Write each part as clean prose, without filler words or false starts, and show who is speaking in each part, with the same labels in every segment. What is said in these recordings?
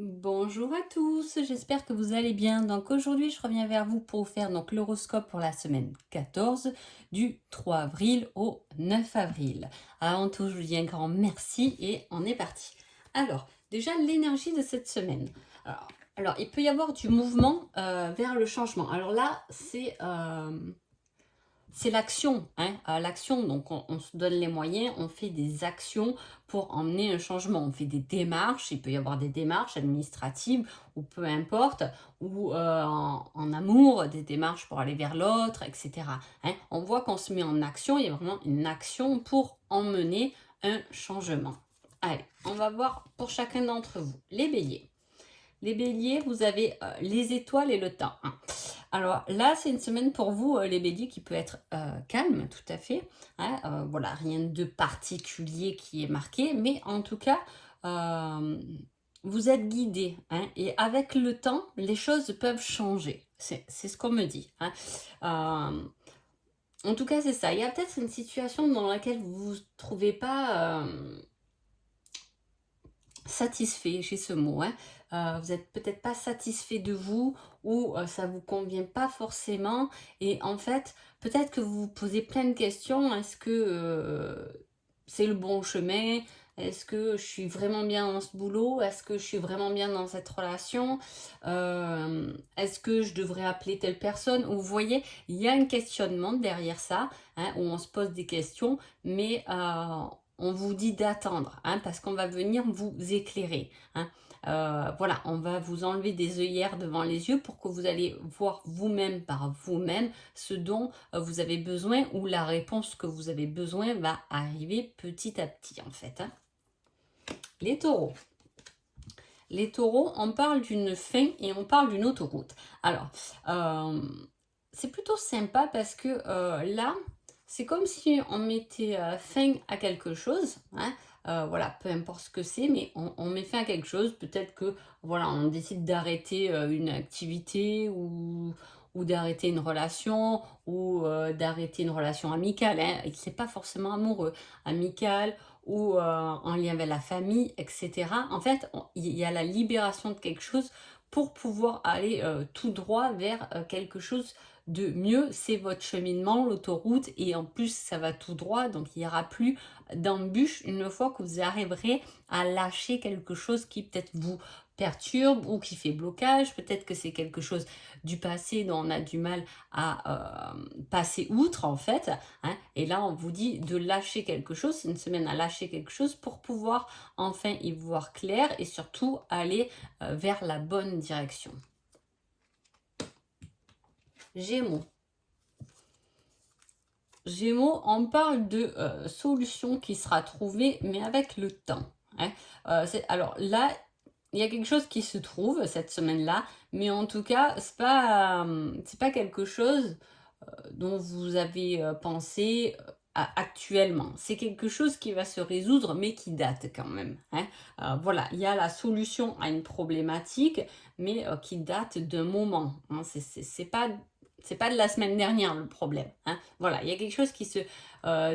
Speaker 1: Bonjour à tous, j'espère que vous allez bien. Donc aujourd'hui, je reviens vers vous pour vous faire donc l'horoscope pour la semaine 14 du 3 avril au 9 avril. Avant tout, je vous dis un grand merci et on est parti. Alors, déjà l'énergie de cette semaine. Alors, il peut y avoir du mouvement vers le changement. Alors là, c'est l'action, hein, l'action. Donc, on se donne les moyens, on fait des actions pour emmener un changement. On fait des démarches, il peut y avoir des démarches administratives ou peu importe, ou en amour, des démarches pour aller vers l'autre, etc. Hein. On voit qu'on se met en action, il y a vraiment une action pour emmener un changement. Allez, on va voir pour chacun d'entre vous. Les béliers. Les béliers, vous avez les étoiles et le temps. Hein. Alors là, c'est une semaine pour vous, les béliers, qui peut être calme, tout à fait. Hein, voilà, rien de particulier qui est marqué, mais en tout cas, euh, vous êtes guidés. Hein, et avec le temps, les choses peuvent changer. C'est ce qu'on me dit. Hein. En tout cas, c'est ça. Il y a peut-être une situation dans laquelle vous ne vous trouvez pas satisfait, j'ai ce mot, hein. Vous n'êtes peut-être pas satisfait de vous ou ça vous convient pas forcément et en fait, peut-être que vous vous posez plein de questions. Est-ce que c'est le bon chemin? Est-ce que je suis vraiment bien dans ce boulot? Est-ce que je suis vraiment bien dans cette relation? Est-ce que je devrais appeler telle personne? Vous voyez, il y a un questionnement derrière ça, hein, où on se pose des questions, mais on vous dit d'attendre, hein, parce qu'on va venir vous éclairer. Hein. Voilà, on va vous enlever des œillères devant les yeux pour que vous allez voir vous-même par vous-même ce dont vous avez besoin ou la réponse que vous avez besoin va arriver petit à petit en fait. Hein. Les taureaux. Les taureaux, on parle d'une fin et on parle d'une autoroute. Alors, c'est plutôt sympa parce que là, c'est comme si on mettait fin à quelque chose. Hein. Voilà, peu importe ce que c'est, mais on met fin à quelque chose. Peut-être que voilà, on décide d'arrêter une activité ou d'arrêter une relation ou d'arrêter une relation amicale. Hein. C'est pas forcément amoureux, amicale ou en lien avec la famille, etc. En fait, il y a la libération de quelque chose pour pouvoir aller tout droit vers quelque chose de mieux. C'est votre cheminement, l'autoroute, et en plus, ça va tout droit, donc il n'y aura plus d'embûches une fois que vous arriverez à lâcher quelque chose qui peut-être vous perturbe ou qui fait blocage. Peut-être que c'est quelque chose du passé dont on a du mal à passer outre, en fait. Hein. Et là, on vous dit de lâcher quelque chose. C'est une semaine à lâcher quelque chose pour pouvoir enfin y voir clair et surtout aller vers la bonne direction. Gémeaux. Gémeaux, on parle de solution qui sera trouvée, mais avec le temps. Hein. Alors là, il y a quelque chose qui se trouve cette semaine-là, mais en tout cas, c'est pas quelque chose dont vous avez pensé actuellement. C'est quelque chose qui va se résoudre, mais qui date quand même. Hein. Voilà, il y a la solution à une problématique, mais qui date d'un moment. Hein. C'est pas de la semaine dernière le problème. Hein. Voilà, il y a quelque chose qui se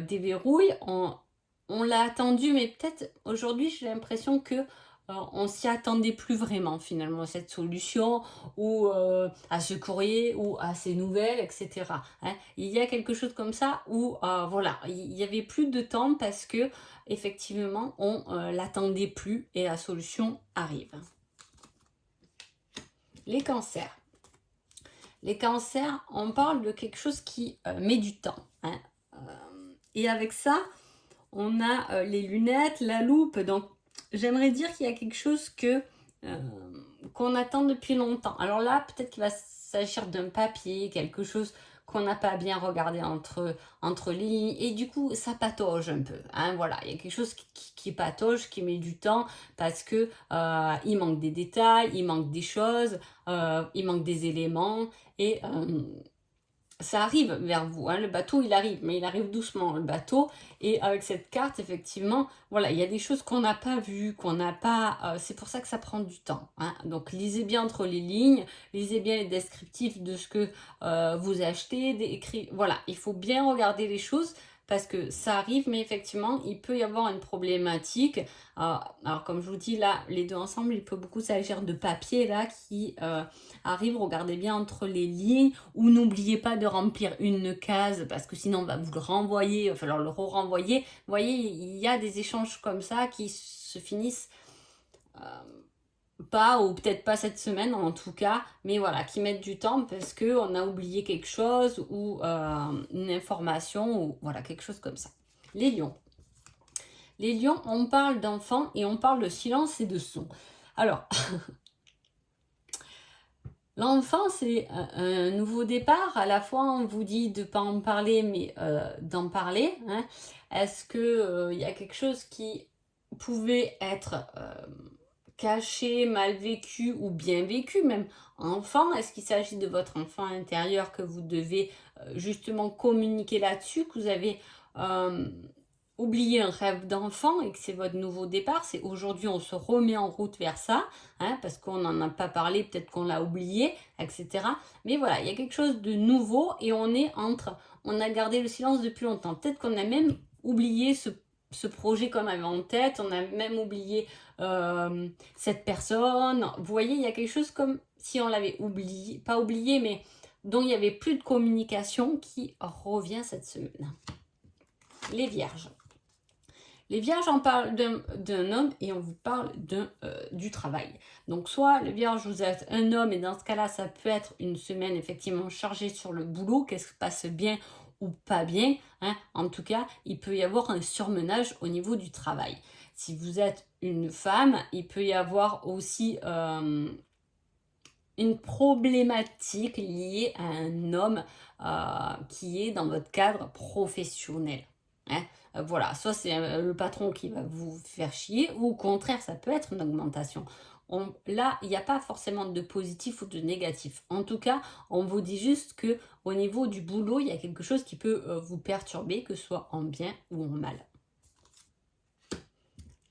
Speaker 1: déverrouille. On l'a attendu, mais peut-être aujourd'hui, j'ai l'impression que on s'y attendait plus vraiment finalement à cette solution ou à ce courrier ou à ces nouvelles, etc. Hein. Il y a quelque chose comme ça où voilà, il y avait plus de temps parce que effectivement on l'attendait plus et la solution arrive. Les cancers. Les cancers, on parle de quelque chose qui met du temps. Hein. Et avec ça, on a les lunettes, la loupe. Donc, j'aimerais dire qu'il y a quelque chose qu'on attend depuis longtemps. Alors là, peut-être qu'il va s'agir d'un papier, quelque chose qu'on n'a pas bien regardé entre les lignes. Et du coup, ça patauge un peu. Hein, voilà, il y a quelque chose qui patauge, qui met du temps parce que il manque des détails, il manque des choses, il manque des éléments. Et ça arrive vers vous, hein. Le bateau il arrive, mais il arrive doucement le bateau, et avec cette carte effectivement, voilà, il y a des choses qu'on n'a pas vues, qu'on n'a pas, c'est pour ça que ça prend du temps, hein. Donc lisez bien entre les lignes, lisez bien les descriptifs de ce que vous achetez, voilà, il faut bien regarder les choses parce que ça arrive, mais effectivement, il peut y avoir une problématique. Alors comme je vous dis, là, les deux ensemble, il peut beaucoup s'agir de papier, là, qui arrive, regardez bien entre les lignes, ou n'oubliez pas de remplir une case, parce que sinon, on va vous le renvoyer, il va falloir le renvoyer. Vous voyez, il y a des échanges comme ça qui se finissent pas, ou peut-être pas cette semaine en tout cas, mais voilà, qui mettent du temps parce que on a oublié quelque chose ou une information ou voilà, quelque chose comme ça. Les lions. Les lions, on parle d'enfants et on parle de silence et de son. Alors, l'enfant, c'est un nouveau départ. À la fois, on vous dit de ne pas en parler, mais d'en parler. Hein. Est-ce qu'il y a quelque chose qui pouvait être caché, mal vécu ou bien vécu, même enfant? Est-ce qu'il s'agit de votre enfant intérieur que vous devez justement communiquer là-dessus, que vous avez oublié un rêve d'enfant et que c'est votre nouveau départ? C'est aujourd'hui on se remet en route vers ça, hein, parce qu'on n'en a pas parlé, peut-être qu'on l'a oublié, etc. Mais voilà, il y a quelque chose de nouveau et on a gardé le silence depuis longtemps. Peut-être qu'on a même oublié ce projet qu'on avait en tête, on a même oublié cette personne. Vous voyez, il y a quelque chose comme si on l'avait oublié, pas oublié, mais dont il n'y avait plus de communication qui revient cette semaine. Les vierges. Les vierges, on parle d'un homme et on vous parle du travail. Donc soit le vierge, vous êtes un homme et dans ce cas-là, ça peut être une semaine effectivement chargée sur le boulot, qu'est-ce qui passe bien ou pas bien. Hein. En tout cas, il peut y avoir un surmenage au niveau du travail. Si vous êtes une femme, il peut y avoir aussi une problématique liée à un homme qui est dans votre cadre professionnel. Hein. Voilà, soit c'est le patron qui va vous faire chier, ou au contraire, ça peut être une augmentation. Là, il n'y a pas forcément de positif ou de négatif. En tout cas, on vous dit juste que au niveau du boulot, il y a quelque chose qui peut vous perturber, que ce soit en bien ou en mal.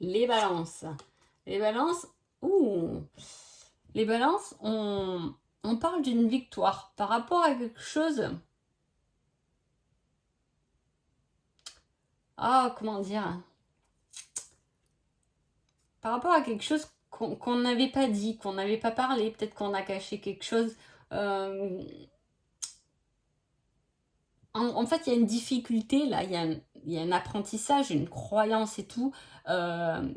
Speaker 1: Les balances. Les balances, les balances, on parle d'une victoire par rapport à quelque chose. Comment dire? Par rapport à quelque chose qu'on n'avait pas dit, qu'on n'avait pas parlé, peut-être qu'on a caché quelque chose. En fait, il y a une difficulté là, il y a un apprentissage, une croyance et tout,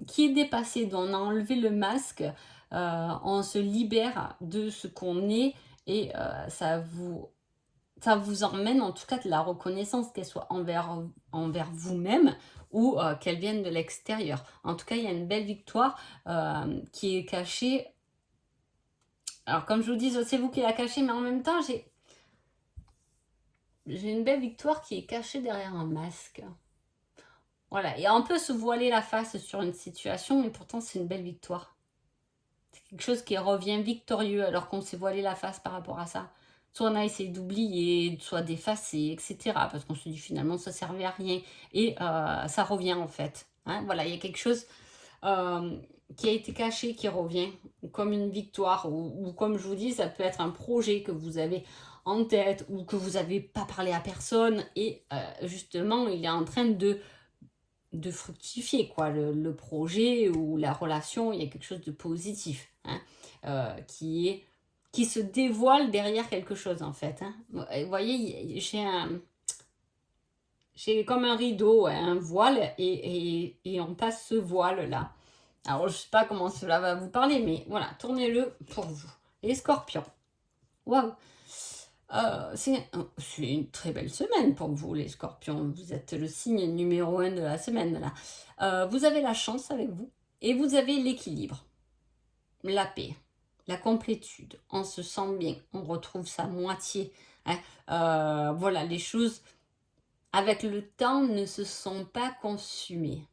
Speaker 1: qui est dépassé. Donc, on a enlevé le masque, on se libère de ce qu'on est et ça vous emmène en tout cas de la reconnaissance, qu'elle soit envers vous-même ou qu'elle vienne de l'extérieur. En tout cas, il y a une belle victoire qui est cachée. Alors, comme je vous dis, c'est vous qui la cachez, mais en même temps, j'ai une belle victoire qui est cachée derrière un masque. Voilà, et on peut se voiler la face sur une situation, mais pourtant c'est une belle victoire. C'est quelque chose qui revient victorieux alors qu'on s'est voilé la face par rapport à ça. Soit on a essayé d'oublier, soit d'effacer, etc. Parce qu'on se dit finalement ça servait à rien. Et ça revient en fait. Hein, voilà, il y a quelque chose qui a été caché, qui revient comme une victoire. Ou comme je vous dis, ça peut être un projet que vous avez en tête ou que vous n'avez pas parlé à personne et justement il est en train de fructifier quoi, le projet ou la relation, il y a quelque chose de positif hein, qui se dévoile derrière quelque chose en fait. Hein. Vous voyez, j'ai comme un rideau, un voile et on passe ce voile là. Alors je sais pas comment cela va vous parler, mais voilà, tournez-le pour vous. Les scorpions. Waouh! C'est une très belle semaine pour vous, les scorpions. Vous êtes le signe numéro 1 de la semaine. Là. Vous avez la chance avec vous et vous avez l'équilibre, la paix, la complétude. On se sent bien, on retrouve sa moitié. Hein. Voilà, les choses avec le temps ne se sont pas consumées.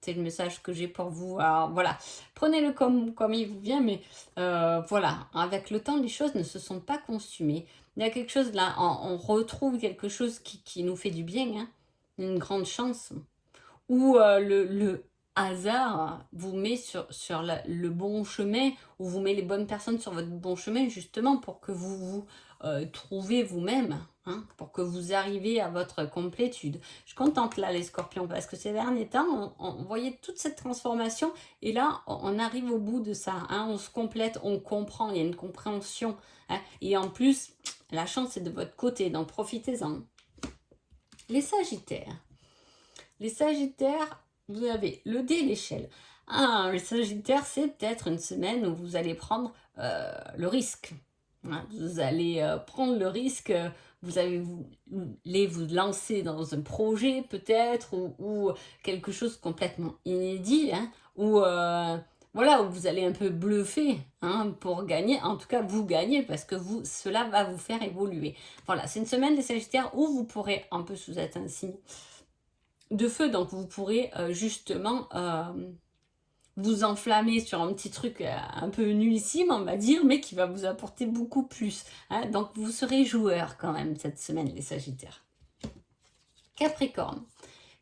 Speaker 1: C'est le message que j'ai pour vous. Alors voilà, prenez-le comme il vous vient, mais voilà, avec le temps, les choses ne se sont pas consumées. Il y a quelque chose là, on retrouve quelque chose qui nous fait du bien, hein, une grande chance. Ou hasard vous met sur le bon chemin, ou vous met les bonnes personnes sur votre bon chemin, justement pour que vous vous trouvez vous-même, hein, pour que vous arriviez à votre complétude. Je suis contente là, les scorpions, parce que ces derniers temps, on voyait toute cette transformation, et là, on arrive au bout de ça, hein, on se complète, on comprend, il y a une compréhension, hein, et en plus, la chance est de votre côté, donc profitez-en. Les Sagittaires. Les Sagittaires, vous avez le dé et l'échelle. Ah, le Sagittaire, c'est peut-être une semaine où vous allez prendre le risque. Hein, vous allez prendre le risque, vous allez vous lancer dans un projet peut-être, ou quelque chose complètement inédit, hein, ou voilà, où vous allez un peu bluffer, hein, pour gagner. En tout cas, vous gagnez parce que cela va vous faire évoluer. Voilà, c'est une semaine des Sagittaires où vous pourrez, un peu sous un signe de feu, donc vous pourrez justement vous enflammer sur un petit truc un peu nullissime, on va dire, mais qui va vous apporter beaucoup plus, hein. Donc vous serez joueur quand même cette semaine, les Sagittaires. Capricorne.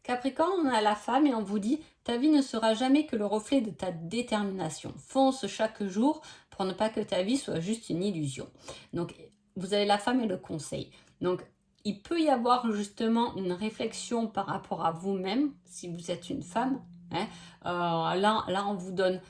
Speaker 1: Capricorne, on a la femme et on vous dit « Ta vie ne sera jamais que le reflet de ta détermination. Fonce chaque jour pour ne pas que ta vie soit juste une illusion. » Donc vous avez la femme et le conseil. Donc il peut y avoir justement une réflexion par rapport à vous-même, si vous êtes une femme, hein. Là, on vous donne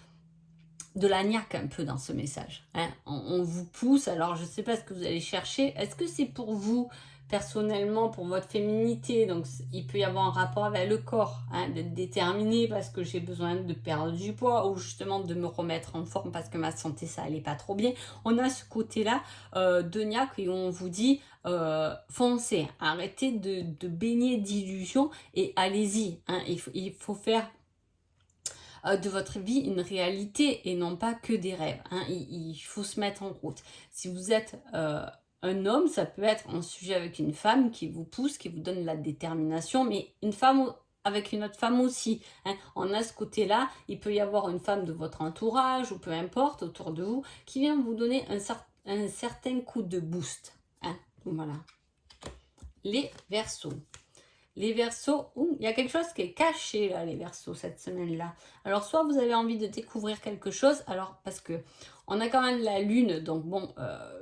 Speaker 1: de la niaque un peu dans ce message, hein. On vous pousse, alors je ne sais pas ce que vous allez chercher. Est-ce que c'est pour vous personnellement, pour votre féminité? Donc il peut y avoir un rapport avec le corps, hein, d'être déterminé parce que j'ai besoin de perdre du poids, ou justement de me remettre en forme parce que ma santé ça allait pas trop bien. On a ce côté là de niaque, et on vous dit foncez, arrêtez de baigner d'illusions et allez-y, hein. Il faut faire de votre vie une réalité et non pas que des rêves, hein. Il faut se mettre en route. Si vous êtes un homme, ça peut être un sujet avec une femme qui vous pousse, qui vous donne la détermination, mais une femme avec une autre femme aussi, hein. On a ce côté-là, il peut y avoir une femme de votre entourage, ou peu importe, autour de vous, qui vient vous donner un certain coup de boost, hein. Voilà. Les Verseaux. Les Verseaux, il y a quelque chose qui est caché là, les Verseaux, cette semaine-là. Alors, soit vous avez envie de découvrir quelque chose, alors parce que on a quand même la lune, donc bon,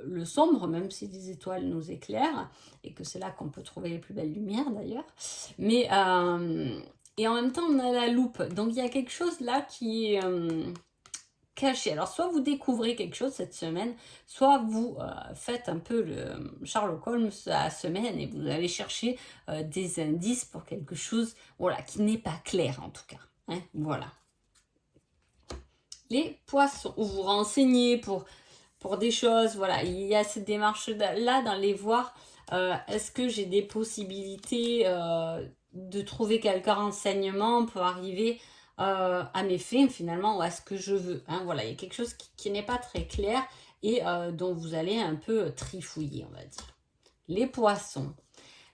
Speaker 1: le sombre, même si les étoiles nous éclairent, et que c'est là qu'on peut trouver les plus belles lumières d'ailleurs. Mais, et en même temps, on a la loupe. Donc, il y a quelque chose là qui est caché. Alors, soit vous découvrez quelque chose cette semaine, soit vous faites un peu le Sherlock Holmes à la semaine, et vous allez chercher des indices pour quelque chose, voilà, qui n'est pas clair en tout cas, hein, voilà. Les Poissons, ou vous renseignez pour des choses, voilà, il y a cette démarche-là d'aller voir, est-ce que j'ai des possibilités de trouver quelques renseignements pour arriver à mes fins finalement, ou à ce que je veux, hein, voilà, il y a quelque chose qui n'est pas très clair, et dont vous allez un peu trifouiller, on va dire. Les Poissons.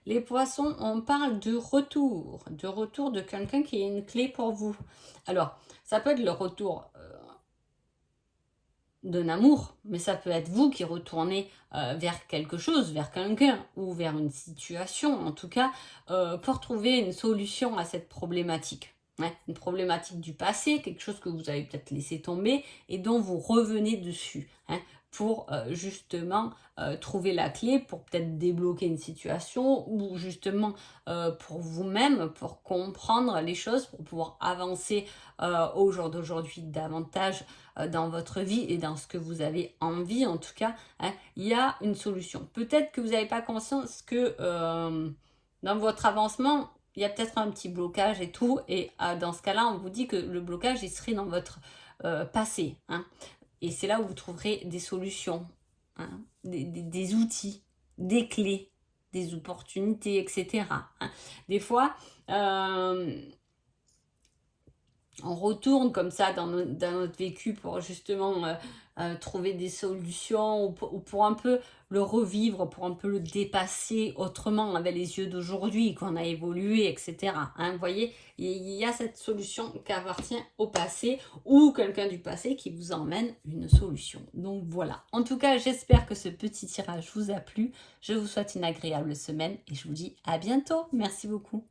Speaker 1: Les Poissons, on parle de retour de quelqu'un qui a une clé pour vous. Alors, ça peut être le retour d'un amour, mais ça peut être vous qui retournez vers quelque chose, vers quelqu'un, ou vers une situation, en tout cas, pour trouver une solution à cette problématique. Ouais, une problématique du passé, quelque chose que vous avez peut-être laissé tomber et dont vous revenez dessus, hein, pour justement trouver la clé, pour peut-être débloquer une situation, ou justement pour vous-même, pour comprendre les choses, pour pouvoir avancer au jour d'aujourd'hui davantage dans votre vie et dans ce que vous avez envie, en tout cas, hein. Il y a une solution. Peut-être que vous n'avez pas conscience que dans votre avancement, il y a peut-être un petit blocage et tout, et dans ce cas-là, on vous dit que le blocage, il serait dans votre passé, hein. Et c'est là où vous trouverez des solutions, hein, des outils, des clés, des opportunités, etc., hein. Des fois, on retourne comme ça dans notre vécu pour justement trouver des solutions, ou pour un peu le revivre, pour un peu le dépasser autrement avec les yeux d'aujourd'hui, qu'on a évolué, etc., hein, vous voyez, il y a cette solution qui appartient au passé, ou quelqu'un du passé qui vous emmène une solution. Donc voilà, en tout cas, j'espère que ce petit tirage vous a plu. Je vous souhaite une agréable semaine et je vous dis à bientôt. Merci beaucoup.